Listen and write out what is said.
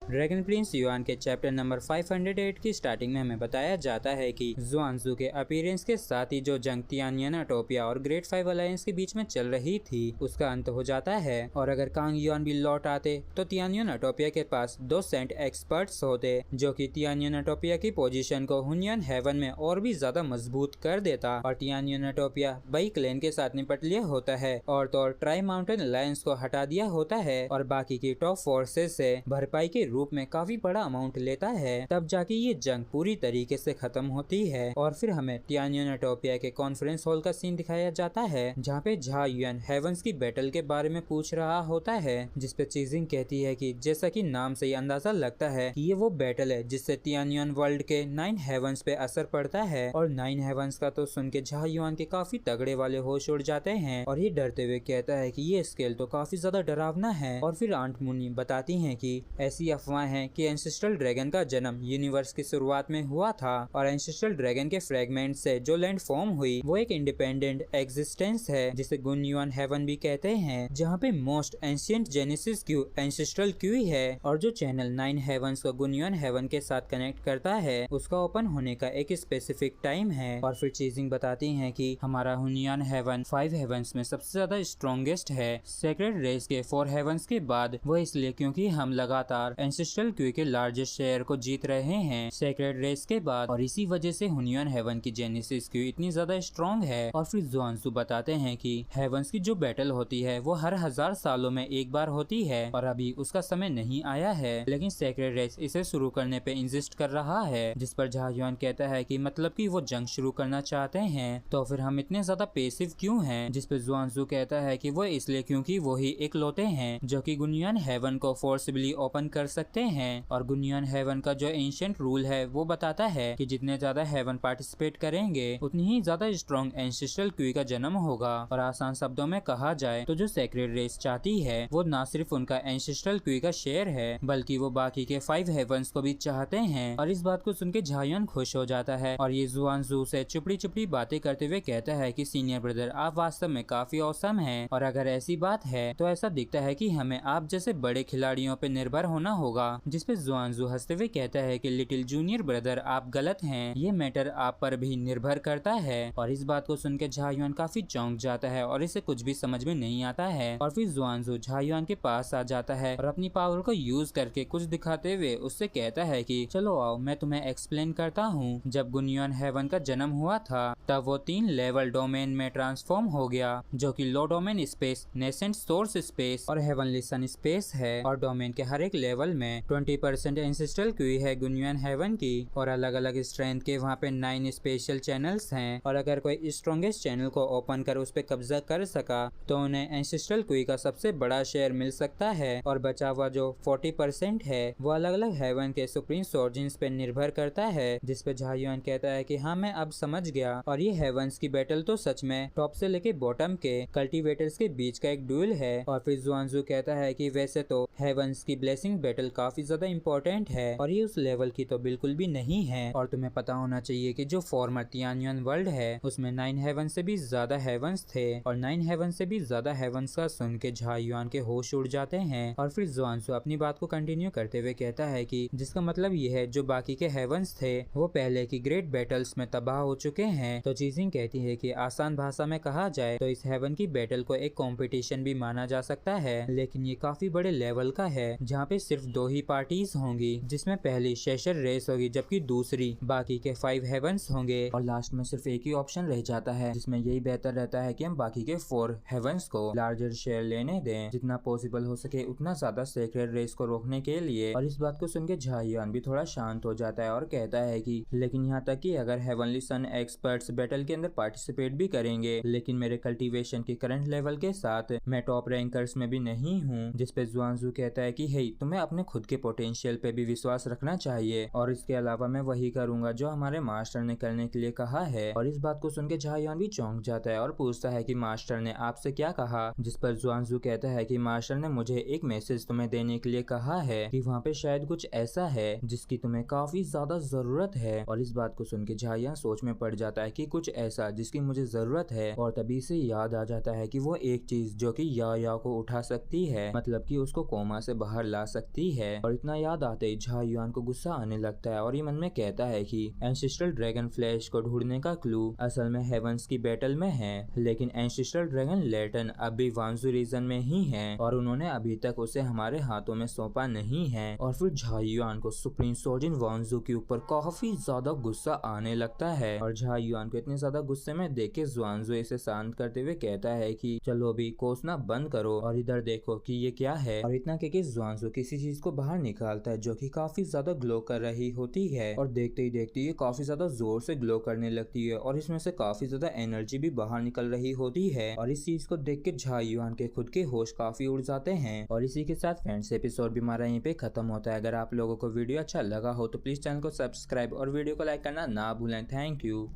Dragon Prince yuan के chapter number 508 की starting में हमें बताया जाता है कि जुआनजू के अपीयरेंस के साथ ही जो जंग तियानियनटोपिया और ग्रेट 5 अलायंस के बीच में चल रही थी उसका अंत हो जाता है। और अगर कांग युआन भी लौट आते तो तियानियनटोपिया के पास 2 सेंट एक्सपर्ट्स होते जो कि तियानियनटोपिया की पोजीशन को हुनियन हेवन में और भी ज्यादा मजबूत कर देता। और तियानियनटोपिया बई क्लैन के साथ निपट लिया होता है और तो ट्राई माउंटेन अलायंस को हटा दिया होता है और बाकी की टॉप फोर्सेस से भरपाई के रूप में काफी बड़ा अमाउंट लेता है। तब जाके ये जंग पूरी तरीके से खत्म होती है और फिर हमें तियानियनटोपिया के कॉन्फ्रेंस हॉल का सीन दिखाया जाता है जहाँ पे झा युआन हेवंस की बैटल के बारे में पूछ रहा होता है, जिसपे चीजिंग कहती है कि जैसा कि नाम से ही अंदाजा लगता है कि ये वो बैटल है जिससे तियानियन वर्ल्ड के 9 हेवंस पे असर पड़ता है। और 9 हेवंस का तो सुन के झा युआन के काफी तगड़े वाले होश उड़ जाते हैं और ये डरते हुए कहता है कि ये स्केल तो काफी ज्यादा डरावना है। और फिर आंट मुनी बताती है कि ऐसी अफवाह है कि एंसेस्ट्रल ड्रैगन का जन्म यूनिवर्स की शुरुआत में हुआ था और एंसेस्ट्रल ड्रैगन के फ्रेगमेंट से जो लैंड फॉर्म हुई वो एक इंडिपेंडेंट एग्जिस्टेंस है जिसे गुन युआन हेवन भी कहते हैं, जहाँ पे most ancient genesis Q ancestral Q ही है। और जो चैनल 9 हेवंस को गुन युआन हेवन के साथ कनेक्ट करता है उसका ओपन होने का एक स्पेसिफिक टाइम है। और फिर चीजिंग बताती है कि हमारा हुनियन हेवन 5 हेवंस में सबसे ज्यादा स्ट्रॉन्गेस्ट है सेक्रेड रेस के 4 हेवंस के बाद। वो इसलिए क्योंकि हम लगातार एंसेस्ट्रल क्यू के लार्जेस्ट शेयर को जीत रहे हैं सेक्रेड रेस के बाद और इसी वजह से हुनियन हेवन की जेनेसिस क्यू इतनी ज्यादा स्ट्रॉन्ग है। और फिर जुआनजू बताते हैं कि हेवंस की जो बैटल होती है वो हर 1000 सालों में एक बार होती है और अभी उसका समय नहीं आया है, लेकिन सेक्रेड रेस इसे शुरू करने पे इंसिस्ट कर रहा है। जिस पर झा युआन कहता है कि मतलब कि वो जंग शुरू करना चाहते हैं तो फिर हम इतने ज्यादा पेसिव क्यों हैं। जिस पे जुआनजू कहता है कि वो इसलिए क्योंकि वो ही इकलौते हैं जो कि गुनियन हेवन को फोर्सबली ओपन कर सकते हैं। और गुनियन हेवन का जो एंशिएंट रूल है वो बताता है कि जितने ज्यादा हेवन पार्टिसिपेट करेंगे उतनी ही ज्यादा स्ट्रॉन्ग एंसेस्ट्रल क्यू का जन्म होगा। और आसान शब्दों में कहा जाए तो जो सेक्रेड रेस चाहती है वो ना सिर्फ उनका एंसेस्ट्रल क्यू का शेयर है बल्कि वो बाकी के 5 हेवंस को भी चाहते हैं। और इस बात को सुन के झा युआन खुश हो जाता है और ये जुआनजू से चुपड़ी चुपड़ी बातें करते हुए कहता है कि सीनियर ब्रदर आप वास्तव में काफी औसम हैं और अगर ऐसी बात है तो ऐसा दिखता है कि हमें आप जैसे बड़े खिलाड़ियों पे निर्भर होना होगा। जिसपे जुआनजू हंसते हुए कहता है कि लिटिल जूनियर ब्रदर आप गलत हैं, ये मैटर आप पर भी निर्भर करता है। और इस बात को सुन के झा युआन काफी चौंक जाता है और इसे कुछ भी समझ में नहीं आता है। और फिर जुआनजू झा युआन के पास आ जाता है और अपनी पावर को यूज करके कुछ दिखाते हुए उससे कहता है कि चलो आओ मैं तुम्हें एक्सप्लेन करता हूँ। जब गुनियन हेवन का जन्म हुआ था तब वो 3 लेवल डोमेन में ट्रांसफॉर्म हो गया जो कि low domain space, nascent source space और हेवनली सन स्पेस है। और डोमेन के हर एक लेवल में 20% एंसेस्ट्रल क्यू है गुनियन हेवन की और अलग अलग स्ट्रेंथ के वहाँ पे 9 स्पेशल चैनल्स हैं। और अगर कोई स्ट्रॉन्गेस्ट चैनल को ओपन कर उस पे कब्जा कर सका तो उन्हें एंसेस्ट्रल क्यू का सबसे बड़ा शेयर मिल सकता है। और बचा हुआ जो 40% है वो अलग अलग हेवन के सुप्रीम सोर्जिन्स पे निर्भर करता है। जिस पे झा युआन कहता है कि हाँ मैं अब समझ गया। और ये हेवंस की बैटल तो सच में टॉप से लेके बॉटम के कल्टीवेटर्स के बीच का एक ड्यूल है। और फिर जुआनजू कहता है कि वैसे तो हेवंस की ब्लेसिंग बैटल काफी ज्यादा इंपॉर्टेंट है और ये उस लेवल की तो बिल्कुल भी नहीं है। और तुम्हें पता होना चाहिए कि जो फॉर्मर तियानियन वर्ल्ड है उसमें 9 हेवन से भी ज्यादा हेवंस थे और 9 हेवन से भी ज्यादा हेवंस का सुन के झा युआन के होश उड़ जाते हैं। और फिर जुआनजू अपनी बात को कंटिन्यू करते हुए कहता है कि जिसका मतलब ये है जो बाकी के हेवंस थे वो पहले की ग्रेट बैटल्स में तबाह हो चुके हैं। तो चीजिंग कहती है कि आसान भाषा में कहा जाए तो इस हेवन की बैटल को एक कंपटीशन भी माना जा सकता है, लेकिन ये काफी बड़े लेवल का है जहाँ पे सिर्फ 2 ही पार्टीज होंगी जिसमें पहली शेषर रेस होगी जबकि दूसरी बाकी के 5 हेवंस होंगे और लास्ट में सिर्फ एक ही ऑप्शन रह जाता है जिसमें यही बेहतर रहता है कि हम बाकी के 4 हेवंस को लार्जर शेयर लेने दें जितना पॉसिबल हो सके उतना ज्यादा सेक्रेड रेस को रोकने के लिए। और इस बात को सुन के झा युआन भी थोड़ा शांत हो जाता है और कहता है कि लेकिन यहाँ तक कि अगर हेवनली सन एक्सपर्ट्स बैटल के अंदर पार्टिसिपेट भी करेंगे लेकिन मेरे कल्टीवेशन के करंट लेवल के साथ मैं टॉप रैंकर्स में भी नहीं हूँ। जिस पे जुआनजू कहता है कि हे तुम्हें अपने खुद के पोटेंशियल पे भी विश्वास रखना चाहिए और इसके अलावा मैं वही करूंगा जो हमारे मास्टर ने करने के लिए कहा है। और इस बात को सुन के झा युआन भी चौंक जाता है और पूछता है कि मास्टर ने आपसे क्या कहा। जिस पर जुआनजू कहता है कि मास्टर ने मुझे एक मैसेज तुम्हें देने के लिए कहा है कि वहाँ पे शायद कुछ ऐसा है जिसकी तुम्हें काफी ज्यादा जरूरत है। और इस बात को सुन के झा युआन सोच में पड़ जाता है कि कुछ ऐसा जिसकी मुझे जरूरत है और तभी से याद आ जाता है कि वो एक चीज जो कि या को उठा सकती है, मतलब कि उसको कोमा से बाहर ला सकती है और इतना याद आते ही झा युआन को गुस्सा आने लगता है और ये मन में कहता है कि एंसेस्ट्रल ड्रैगन फ्लैश को ढूंढने का क्लू असल में हेवंस की बैटल में है, लेकिन एंसेस्ट्रल ड्रैगन लेटन अब भी वांजू रीजन में ही है और उन्होंने अभी तक उसे हमारे हाथों में सौंपा नहीं है। और फिर झा युआन को सुप्रीम सोजिन वांजू के ऊपर काफी ज्यादा गुस्सा आने लगता है और झा युआन को इतने ज्यादा गुस्से में देख के ज़ुआनज़ू इसे शांत करते हुए कहता है कि चलो अभी कोसना बंद करो और इधर देखो कि ये क्या है। और इतना के ज़ुआनज़ू किसी चीज को बाहर निकालता है जो कि काफी ज्यादा ग्लो कर रही होती है और देखते ही देखते ये काफी ज्यादा जोर से ग्लो करने लगती है और इसमें से काफी ज्यादा एनर्जी भी बाहर निकल रही होती है। और इस चीज को देख के झा युआन के खुद के होश काफी उड़ जाते हैं। और इसी के साथ फ्रेंड्स एपिसोड भी हमारा यहीं पे खत्म होता है। अगर आप लोगों को वीडियो अच्छा लगा हो तो प्लीज चैनल को सब्सक्राइब और वीडियो को लाइक करना ना भूलें। Thank you.